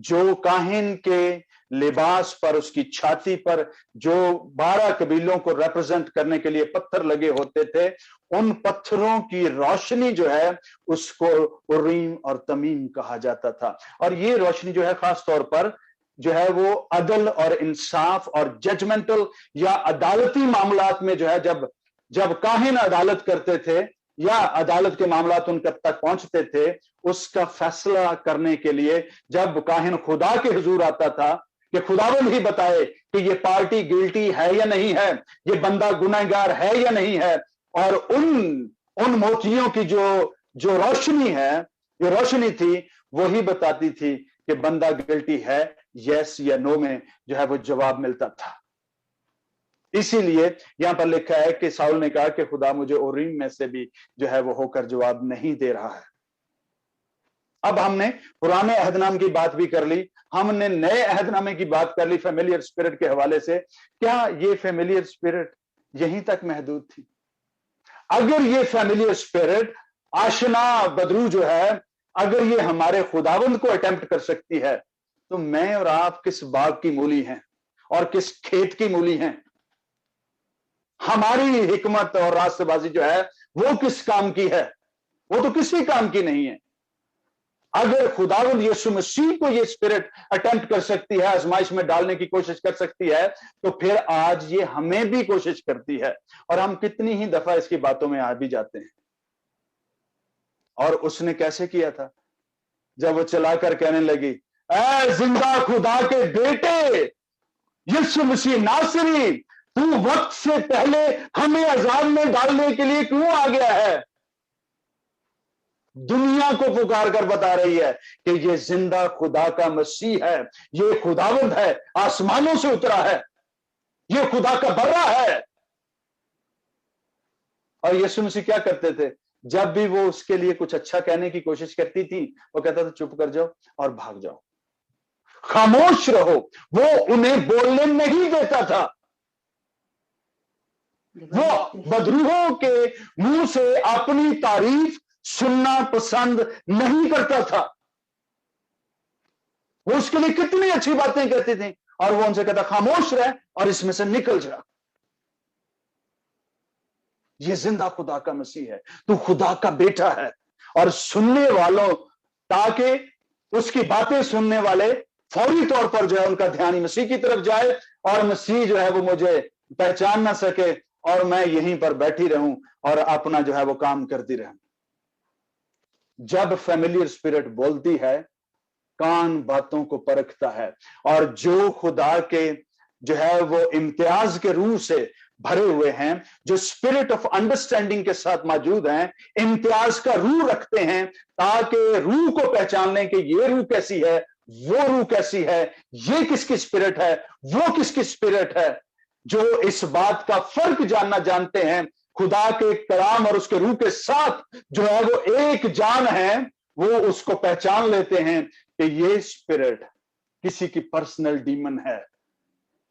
S2: जो काहिन के लिबास पर, उसकी छाती पर जो 12 कबीलों को रिप्रेजेंट करने के लिए पत्थर लगे होते थे, उन पत्थरों की रोशनी जो है उसको उरीम और तमीम कहा जाता था। और ये रोशनी जो है खास तौर पर जो है वो अदल और इंसाफ और जजमेंटल या अदालती मामलात में जो है, जब काहिन अदालत करते थे या अदालत के मामलात उन तक पहुंचते थे, उसका फैसला करने के लिए जब काहिन खुदा के हुजूर आता था कि खुदावंद ही बताए कि ये पार्टी गिल्टी है या नहीं है, ये बंदा गुनहगार है या नहीं है, और उन मोतियों की जो रोशनी है, ये रोशनी थी, वही बताती थी कि बंदा गिल्टी है, यस या नो में जो है वो जवाब मिलता था। इसीलिए यहां पर लिखा है कि साउल ने कहा कि खुदा मुझे उरीम में से भी जो है वो होकर जवाब नहीं दे रहा है। अब हमने पुराने अहदनामे की बात भी कर ली, हमने नए अहदनामे की बात कर ली फेमिलियर स्पिरिट के हवाले से। क्या ये फेमिलियर स्पिरिट यहीं तक महदूद थी? अगर ये फेमिलियर स्पिरिट आशना बदरू जो है, अगर ये हमारे खुदावंद को अटेम्प्ट कर सकती है, तो मैं और आप किस बाग की मूली हैं और किस खेत की मूली हैं? हमारी हिकमत और रास्तबाजी जो है वो किस काम की है? वो तो किसी काम की नहीं है। अगर खुदावंद यीशु मसीह को ये स्पिरिट अटेम्प्ट कर सकती है, आजमाइश में डालने की कोशिश कर सकती है, तो फिर आज ये हमें भी कोशिश करती है। और हम कितनी ही दफा इसकी बातों में आ भी जाते हैं। और उसने कैसे किया था? जब वो चलाकर कहने लगी, ऐ जिंदा खुदा के बेटे यीशु मसीह नासरी, तू वक्त से पहले हमें अजाब में डालने के लिए क्यों आ गया है? दुनिया को पुकार कर बता रही है कि ये जिंदा खुदा का मसीह है, ये खुदावंद है, आसमानों से उतरा है, ये खुदा का बर्रा है। और यीशु मसीह क्या करते थे? जब भी वो उसके लिए कुछ अच्छा कहने की कोशिश करती थी, वो कहता था चुप कर जाओ और भाग जाओ, खामोश रहो। वो उन्हें बोलने नहीं देता था। वो बदरूहों के मुंह से अपनी तारीफ सुनना पसंद नहीं करता था। वो उसके लिए कितनी अच्छी बातें कहती थी और वो उनसे कहता खामोश रह और इसमें से निकल जा। ये जिंदा खुदा का मसीह है, तू खुदा का बेटा है। और सुनने वालों, ताकि उसकी बातें सुनने वाले फौरी तौर पर जो है उनका ध्यान मसीह की तरफ जाए और मसीह जो है वो मुझे पहचान ना सके और मैं यहीं पर बैठी रहूं और अपना जो है वो काम करती रहूं। जब फेमिलियर स्पिरिट बोलती है, कान बातों को परखता है, और जो खुदा के जो है वो इम्तियाज के रूह से भरे हुए हैं, जो स्पिरिट ऑफ अंडरस्टैंडिंग के साथ मौजूद हैं, इम्तियाज का रूह रखते हैं, ताकि रूह को पहचानने के ये रूह कैसी है, वो रूह कैसी है, ये किसकी स्पिरिट है, वो किसकी स्पिरिट है, जो इस बात का फर्क जानना जानते हैं, खुदा के कलाम और उसके रूह के साथ जो है वो एक जान है, वो उसको पहचान लेते हैं कि ये स्पिरिट किसी की पर्सनल डीमन है,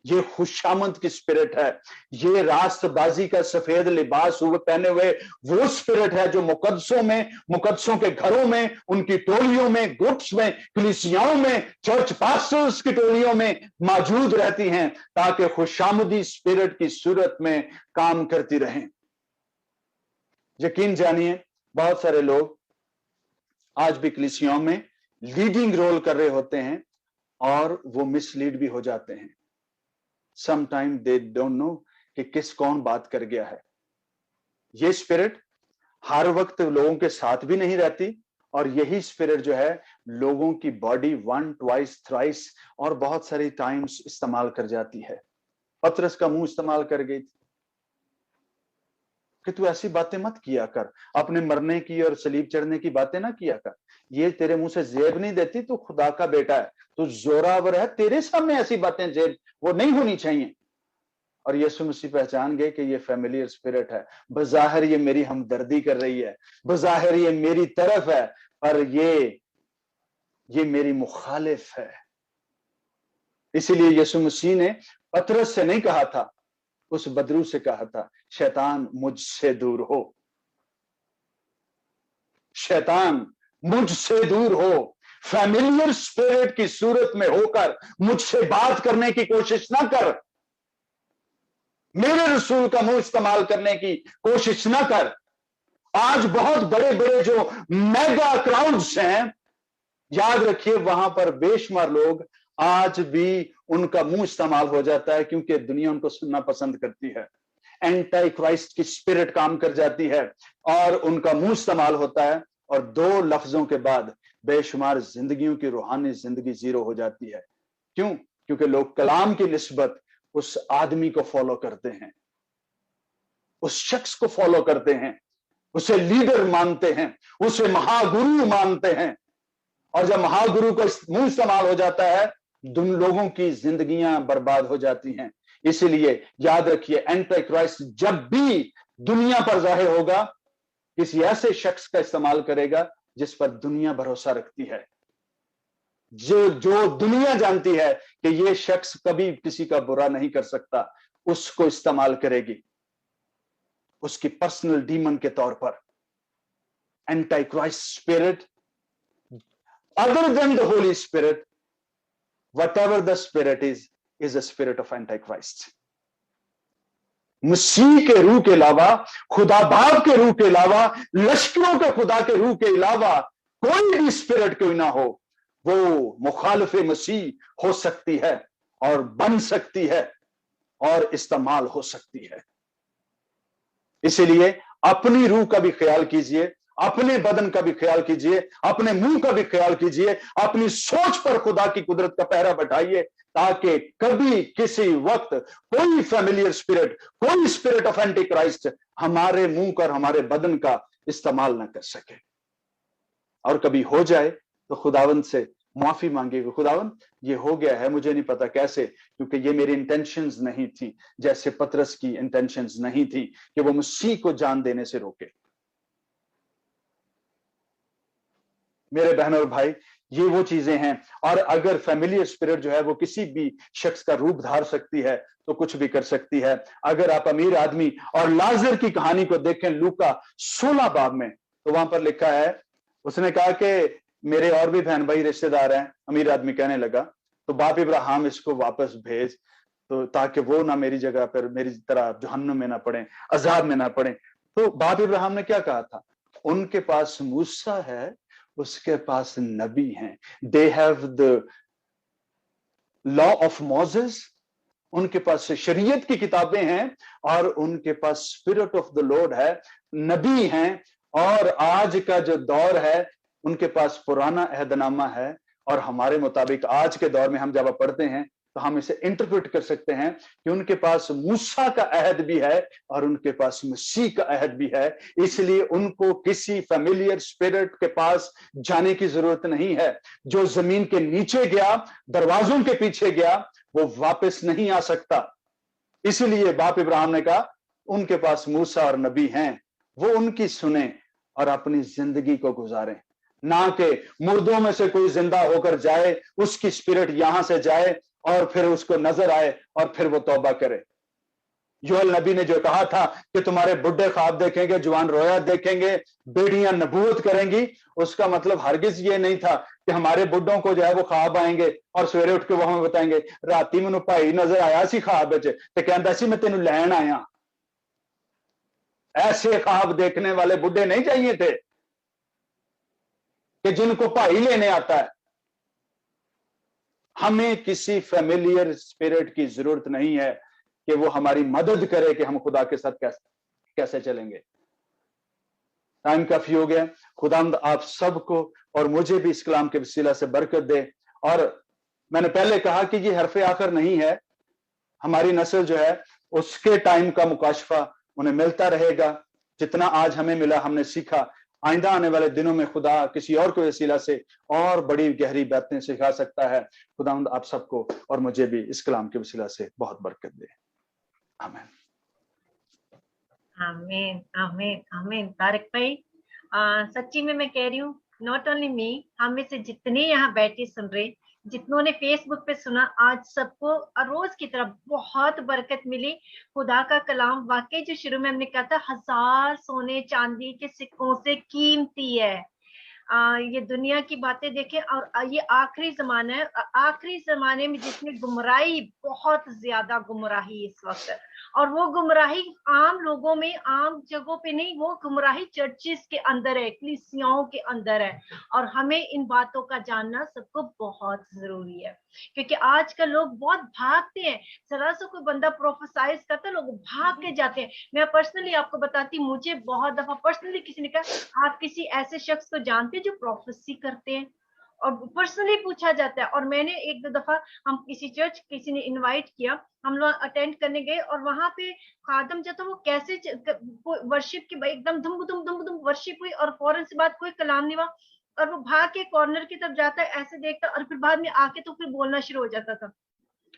S2: ये खुशामद की स्पिरिट है, ये रास्तबाजी का सफेद लिबास हुए पहने हुए वो स्पिरिट है जो मुकद्दसों में, मुकद्दसों के घरों में, उनकी टोलियों में, ग्रुप्स में, कलीसियाओं में, चर्च पास्टर्स की टोलियों में मौजूद रहती हैं, ताकि खुशामदी स्पिरिट की सूरत में काम करती रहें। यकीन जानिए, बहुत सारे लोग आज भी कलीसियाओं में लीडिंग रोल कर रहे होते हैं और वो मिसलीड भी हो जाते हैं। समटाइम दे डोंट नो कि किस कौन बात कर गया है। ये स्पिरिट हर वक्त लोगों के साथ भी नहीं रहती, और यही स्पिरिट जो है लोगों की बॉडी 1, 2, 3 और बहुत सारी टाइम्स इस्तेमाल कर जाती है। पतरस का मुंह इस्तेमाल कर गई थी कि तू ऐसी बातें मत किया कर, अपने मरने की और सलीब चढ़ने की बातें ना किया कर, ये तेरे मुंह से जेब नहीं देती, तू खुदा का बेटा है, तू जोरावर है, तेरे सामने ऐसी बातें जेब वो नहीं होनी चाहिए। और यीशु मसीह पहचान गए कि ये फैमिलियर स्पिरिट है, बज़ाहिर ये मेरी हमदर्दी कर रही है, बज़ाहिर ये मेरी तरफ है, पर ये मेरी मुखालिफ है। इसीलिए यीशु मसीह ने पतरस से नहीं कहा था, उस बदरू से कहा था, शैतान मुझसे दूर हो, शैतान मुझसे दूर हो। फैमिलियर स्पिरिट की सूरत में होकर मुझसे बात करने की कोशिश ना कर, मेरे रसूल का मुंह इस्तेमाल करने की कोशिश ना कर। आज बहुत बड़े बड़े जो मेगा क्राउड्स हैं, याद रखिए वहां पर बेशुमार लोग आज भी उनका मुंह इस्तेमाल हो जाता है, क्योंकि दुनिया उनको सुनना पसंद करती है। एंटी क्राइस्ट की स्पिरिट काम कर जाती है और उनका मुंह इस्तेमाल होता है, और 2 लफ्जों के बाद बेशुमार जिंदगियों की रूहानी जिंदगी जीरो हो जाती है। क्यों? क्योंकि लोग कलाम की निस्बत उस आदमी को फॉलो करते हैं, उस शख्स को फॉलो करते हैं, उसे लीडर मानते हैं, उसे महागुरु मानते हैं। और जब महागुरु का मुंह इस्तेमाल हो जाता है, लोगों की जिंदगियां बर्बाद हो जाती हैं। इसीलिए याद रखिए, एंटी क्राइस्ट जब भी दुनिया पर जाहिर होगा, किसी ऐसे शख्स का इस्तेमाल करेगा जिस पर दुनिया भरोसा रखती है, जो दुनिया जानती है कि ये शख्स कभी किसी का बुरा नहीं कर सकता, उसको इस्तेमाल करेगी उसकी पर्सनल डीमन के तौर पर। Anti Christ spirit, other than the Holy Spirit, whatever the spirit is a spirit of Antichrist. मसीह के रूह के अलावा, खुदा बाप के रूह के अलावा, लश्करों के खुदा के रूह के अलावा कोई भी स्पिरिट कोई ना हो, वो मुखालिफ मसीह हो सकती है और बन सकती है और इस्तेमाल हो सकती है। इसीलिए अपनी रूह का भी ख्याल कीजिए, अपने बदन का भी ख्याल कीजिए, अपने मुंह का भी ख्याल कीजिए, अपनी सोच पर खुदा की कुदरत का पहरा बैठाइए, ताकि कभी किसी वक्त कोई फैमिलियर स्पिरिट, कोई स्पिरिट ऑफ एंटी क्राइस्ट हमारे मुंह का और हमारे बदन का इस्तेमाल ना कर सके। और कभी हो जाए तो खुदावंद से माफी मांगे, खुदावंद ये हो गया है, मुझे नहीं पता कैसे, क्योंकि ये मेरी इंटेंशंस नहीं थी, जैसे पतरस की इंटेंशंस नहीं थी कि वो मसीह को जान देने से रोके। मेरे बहनों और भाई, ये वो चीजें हैं। और अगर फैमिलियर स्पिरिट जो है वो किसी भी शख्स का रूप धार सकती है तो कुछ भी कर सकती है। अगर आप अमीर आदमी और लाजर की कहानी को देखें लूका 16 बाब में, तो वहां पर लिखा है, उसने कहा कि मेरे और भी बहन भाई रिश्तेदार हैं। अमीर आदमी कहने लगा, तो बाप इब्राहिम इसको वापस भेज, तो ताकि वो ना मेरी जगह पर मेरी तरह जहन्नुम में ना पड़े, अजाब में ना पड़े। तो बाप इब्राहिम ने क्या कहा था? उनके पास मूसा है, उसके पास नबी हैं, they have the law of Moses, उनके पास शरीयत की किताबें हैं और उनके पास स्पिरिट ऑफ द लॉर्ड है, नबी हैं। और आज का जो दौर है उनके पास पुराना अहदनामा है, और हमारे मुताबिक आज के दौर में हम जब पढ़ते हैं تو ہم اسے انٹرپریٹ کر سکتے ہیں کہ ان کے پاس موسیٰ کا عہد بھی ہے اور ان کے پاس مسیح کا عہد بھی ہے، اس لیے ان کو کسی فیملیئر اسپرٹ کے پاس جانے کی ضرورت نہیں ہے۔ جو زمین کے نیچے گیا، دروازوں کے پیچھے گیا، وہ واپس نہیں آ سکتا۔ اسی لیے باپ ابراہیم نے کہا ان کے پاس موسیٰ اور نبی ہیں، وہ ان کی سنیں اور اپنی زندگی کو گزاریں، نہ کہ مردوں میں سے کوئی زندہ ہو کر جائے، اس کی اسپرٹ یہاں سے جائے اور پھر اس کو نظر آئے اور پھر وہ توبہ کرے۔ یوئیل نبی نے جو کہا تھا کہ تمہارے بڈھے خواب دیکھیں گے، جوان رویا دیکھیں گے، بیٹیاں نبوت کریں گی، اس کا مطلب ہرگز یہ نہیں تھا کہ ہمارے بڈھوں کو جو ہے وہ خواب آئیں گے اور سویرے اٹھ کے وہ ہمیں بتائیں گے راتی مینوں بھائی نظر آیا سی خواب وچ تے کہندا سی میں تینوں لین آیا۔ ایسے خواب دیکھنے والے بڈھے نہیں چاہیے تھے کہ جن کو بھائی لینے آتا ہے۔ ہمیں کسی فیملیئر اسپرٹ کی ضرورت نہیں ہے کہ وہ ہماری مدد کرے کہ ہم خدا کے ساتھ کیسے چلیں گے۔ ٹائم کافی ہو گیا۔ خداوند آپ سب کو اور مجھے بھی اس کلام کے وسیلہ سے برکت دے۔ اور میں نے پہلے کہا کہ یہ حرف آخر نہیں ہے، ہماری نسل جو ہے اس کے ٹائم کا مکاشفہ انہیں ملتا رہے گا۔ جتنا آج ہمیں ملا ہم نے سیکھا، آئندہ آنے والے دنوں میں خدا کسی اور کے وسیلہ سے اور بڑی گہری باتیں سکھا سکتا ہے۔ خداوند آپ سب کو اور مجھے بھی اس کلام کے وسیلہ سے بہت برکت دے۔ آمین۔
S1: آمین آمین آمین۔ طارق بھائی سچی میں کہہ رہی ہوں، ناٹ اونلی می، ہم میں سے جتنے یہاں بیٹھے سن رہے، جتنوں نے فیس بک پہ سنا، آج سب کو روز کی طرح بہت برکت ملی۔ خدا کا کلام واقعی جو شروع میں ہم نے کہا تھا 1000 سونے چاندی کے سکوں سے قیمتی ہے۔ یہ دنیا کی باتیں دیکھیں، اور یہ آخری زمانہ ہے، آخری زمانے میں جس میں گمراہی، بہت زیادہ گمراہی اس وقت، اور وہ گمراہی عام لوگوں میں، عام جگہوں پہ نہیں، وہ گمراہی چرچز کے اندر ہے، کلیسیاؤں کے اندر ہے، اور ہمیں ان باتوں کا جاننا سب کو بہت ضروری ہے، کیونکہ آج کل لوگ بہت بھاگتے ہیں۔ ذرا سا کوئی بندہ پروفیسائز کرتا ہے، لوگ بھاگ کے جاتے ہیں۔ میں پرسنلی آپ کو بتاتی، مجھے بہت دفعہ پرسنلی کسی نے کہا آپ کسی ایسے شخص کو جانتے جو پروفیسی کرتے ہیں، اور پرسنلی پوچھا جاتا ہے۔ اور میں نے ایک دو دفعہ، ہم کسی چرچ کسی نے انوائٹ کیا، ہم لوگ اٹینڈ کرنے گئے، اور وہاں پہ خادم جو تھا وہ کیسے ورشپ کی ایک دم دھم دھم دھم دھم ورشپ ہوئی، اور فوراً سے بعد کوئی کلام نہیں ہوا، اور وہ بھاگ کے کارنر کی طرف جاتا ہے، ایسے دیکھتا، اور پھر بعد میں آ کے تو پھر بولنا شروع ہو جاتا تھا۔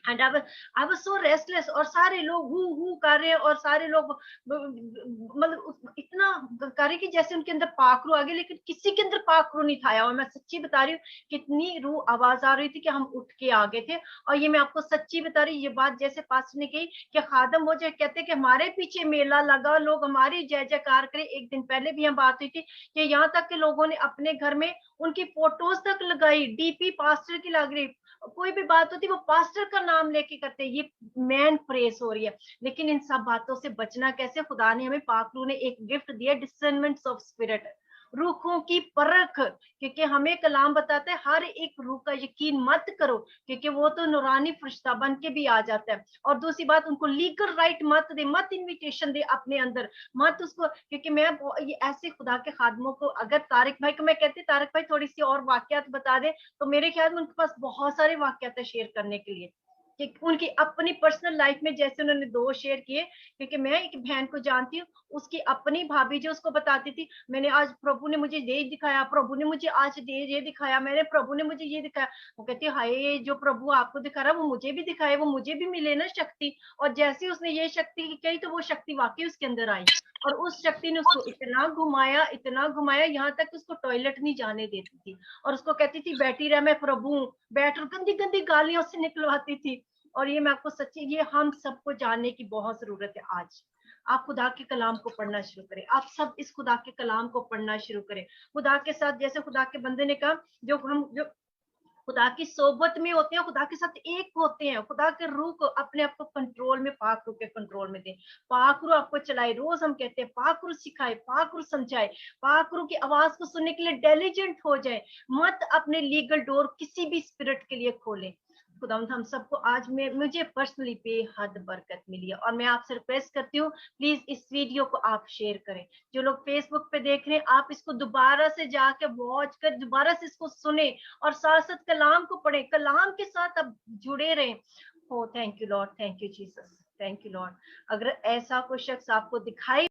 S1: And I was so restless، اور سارے لوگ ہو کر رہے ہیں، اور سارے لوگ مطلب اتنا کر رہے کہ جیسے ان کے اندر پاک روح آ گئی، لیکن کسی کے اندر پاک روح نہیں تھا۔ اور میں سچی بتا رہی ہوں، کتنی روح آواز آ رہی تھی کہ ہم اٹھ کے آ گئے تھے۔ اور یہ میں آپ کو سچی بتا رہی، یہ بات جیسے پاسٹر نے کہی کہ خادم وہ جو کہتے کہ ہمارے پیچھے میلہ لگا، لوگ ہماری جے جے کار کرے۔ ایک دن پہلے بھی ہم بات ہوئی تھی کہ یہاں تک کہ لوگوں نے اپنے گھر میں ان کی فوٹوز تک لگائی، ڈی پی پاسٹر کی لگ رہی، کوئی بھی بات ہوتی وہ پاسٹر کا نام لے کے کرتے۔ یہ مین پریس ہو رہی ہے، لیکن ان سب باتوں سے بچنا کیسے؟ خدا نے ہمیں پاک روح نے ایک گفٹ دیا، ڈسرنمنٹ آف اسپرٹ، روحوں کی پرکھ، کیونکہ ہمیں کلام بتاتا ہے ہر ایک روح کا یقین مت کرو، کیونکہ وہ تو نورانی فرشتہ بن کے بھی آ جاتا ہے۔ اور دوسری بات، ان کو لیگل رائٹ مت دے، مت انویٹیشن دے اپنے اندر، مت اس کو، کیونکہ میں یہ ایسے خدا کے خادموں کو، اگر طارق بھائی کو میں کہتی طارق بھائی تھوڑی سی اور واقعات بتا دیں، تو میرے خیال میں ان کے پاس بہت سارے واقعات ہیں شیئر کرنے کے لیے، کہ ان کی اپنی پرسنل لائف میں، جیسے انہوں نے 2 شیئر کیے، کیونکہ میں ایک بہن کو جانتی ہوں، اس کی اپنی بھابھی جو اس کو بتاتی تھی، میں نے آج پربھو نے مجھے یہ دکھایا، پربھو نے مجھے آج یہ دکھایا، میں نے پربھو نے مجھے یہ دکھایا، وہ کہتی ہے ہائے جو پربھو آپ کو دکھا رہا وہ مجھے بھی دکھائے، وہ مجھے بھی ملے نا شکتی۔ اور جیسے اس نے یہ شکتی کہی تو وہ شکتی واقعی اس کے اندر آئی، اور اس شکتی نے اس کو اتنا گھمایا یہاں تک کہ اس کو ٹوائلٹ نہیں جانے دیتی تھی، اور اس کو کہتی تھی بیٹھی رہ میں پربھو ہوں، بیٹھ، اور گندی گندی گالیاں اس سے نکلواتی تھی۔ اور یہ میں آپ کو سچی، یہ ہم سب کو جاننے کی بہت ضرورت ہے۔ آج آپ خدا کے کلام کو پڑھنا شروع کریں، آپ سب اس خدا کے کلام کو پڑھنا شروع کریں، خدا کے ساتھ، جیسے خدا کے بندے نے کہا، جو خدا کی صحبت میں ہوتے ہیں، خدا کے ساتھ ایک ہوتے ہیں، خدا کے روح کو اپنے آپ کو کنٹرول میں، پاک روح کے کنٹرول میں دیں، پاک روح آپ کو چلائے۔ روز ہم کہتے ہیں پاک روح سکھائے، پاک روح سمجھائے، پاک روح کی آواز کو سننے کے لیے ڈیلیجنٹ ہو جائے، مت اپنے لیگل ڈور کسی بھی اسپرٹ کے لیے کھولیں۔ खुदावंद हम सबको आज में मुझे पर्सनली बेहद बरकत मिली है, और मैं आपसे रिक्वेस्ट करती हूँ प्लीज इस वीडियो को आप शेयर करें। जो लोग फेसबुक पे देख रहे हैं आप इसको दोबारा से जाके वॉच कर दोबारा से इसको सुने और साथ साथ कलाम को पढ़ें, कलाम के साथ आप जुड़े रहें। Oh thank you Lord, thank you Jesus, thank you Lord. अगर ऐसा कोई शख्स आपको दिखाई